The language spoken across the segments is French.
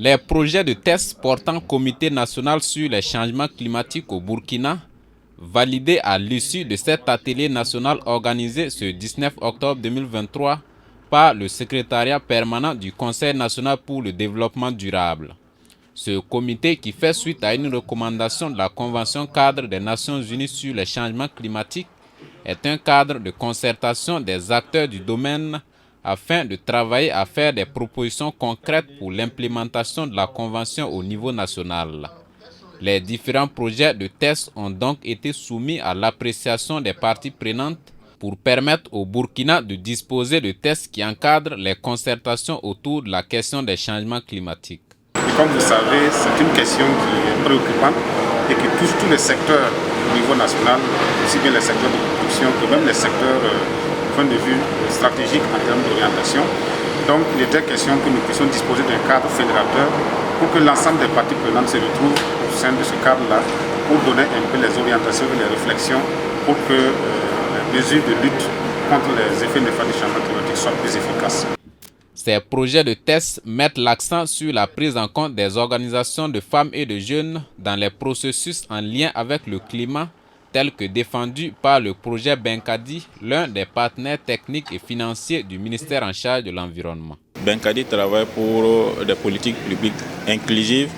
Les projets de tests portant Comité national sur les changements climatiques au Burkina, validés à l'issue de cet atelier national organisé ce 19 octobre 2023 par le secrétariat permanent du Conseil national pour le développement durable. Ce comité, qui fait suite à une recommandation de la Convention cadre des Nations unies sur les changements climatiques, est un cadre de concertation des acteurs du domaine afin de travailler à faire des propositions concrètes pour l'implémentation de la Convention au niveau national. Les différents projets de tests ont donc été soumis à l'appréciation des parties prenantes pour permettre au Burkina de disposer de tests qui encadrent les concertations autour de la question des changements climatiques. Et comme vous savez, c'est une question qui est préoccupante et qui touche tous les secteurs au niveau national, aussi bien les secteurs de production que même les secteurs du point de vue stratégique en termes d'orientation. Donc il était question que nous puissions disposer d'un cadre fédérateur pour que l'ensemble des parties prenantes se retrouvent au sein de ce cadre-là pour donner un peu les orientations et les réflexions pour que les mesures de lutte contre les effets néfastes du changement climatique soient plus efficaces. Ces projets de tests mettent l'accent sur la prise en compte des organisations de femmes et de jeunes dans les processus en lien avec le climat, tel que défendu par le projet Benkadi, l'un des partenaires techniques et financiers du ministère en charge de l'environnement. Benkadi travaille pour des politiques publiques inclusives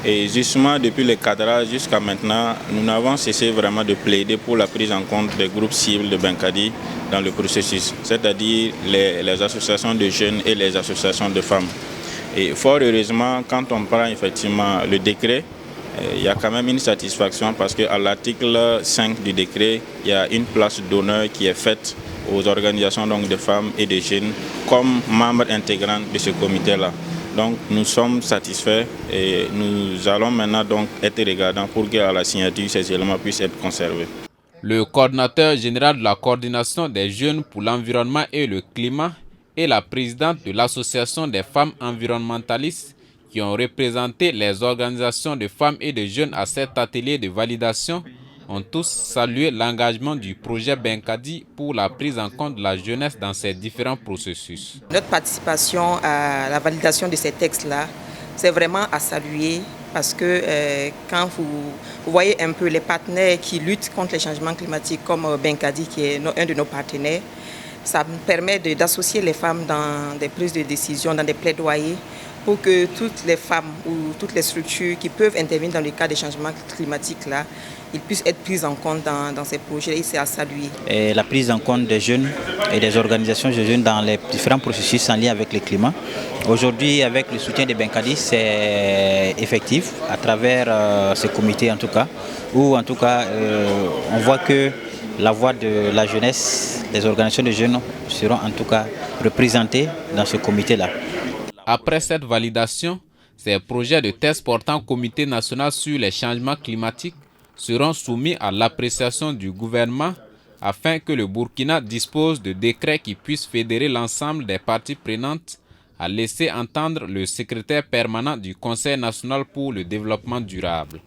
et justement depuis le cadrage jusqu'à maintenant, nous n'avons cessé vraiment de plaider pour la prise en compte des groupes cibles de Benkadi dans le processus, c'est-à-dire les associations de jeunes et les associations de femmes. Et fort heureusement, quand on prend effectivement le décret, il y a quand même une satisfaction parce qu'à l'article 5 du décret, il y a une place d'honneur qui est faite aux organisations donc, de femmes et de jeunes comme membres intégrants de ce comité-là. Donc nous sommes satisfaits et nous allons maintenant donc être regardants pour qu'à la signature, ces éléments puissent être conservés. Le coordinateur général de la coordination des jeunes pour l'environnement et le climat et la présidente de l'association des femmes environnementalistes qui ont représenté les organisations de femmes et de jeunes à cet atelier de validation ont tous salué l'engagement du projet Benkadi pour la prise en compte de la jeunesse dans ces différents processus. Notre participation à la validation de ces textes-là, c'est vraiment à saluer parce que quand vous voyez un peu les partenaires qui luttent contre les changements climatiques comme Benkadi qui est un de nos partenaires, ça permet d'associer les femmes dans des prises de décision, dans des plaidoyers pour que toutes les femmes ou toutes les structures qui peuvent intervenir dans le cas des changements climatiques là, ils puissent être prises en compte dans ces projets et c'est à saluer. Et la prise en compte des jeunes et des organisations de jeunes dans les différents processus en lien avec le climat. Aujourd'hui, avec le soutien de Benkadi, c'est effectif à travers ce comité en tout cas, où en tout cas on voit que la voix de la jeunesse, les organisations de jeunes seront en tout cas représentées dans ce comité-là. Après cette validation, ces projets de tests portant Comité national sur les changements climatiques seront soumis à l'appréciation du gouvernement afin que le Burkina dispose de décrets qui puissent fédérer l'ensemble des parties prenantes, a laissé entendre le secrétaire permanent du Conseil national pour le développement durable.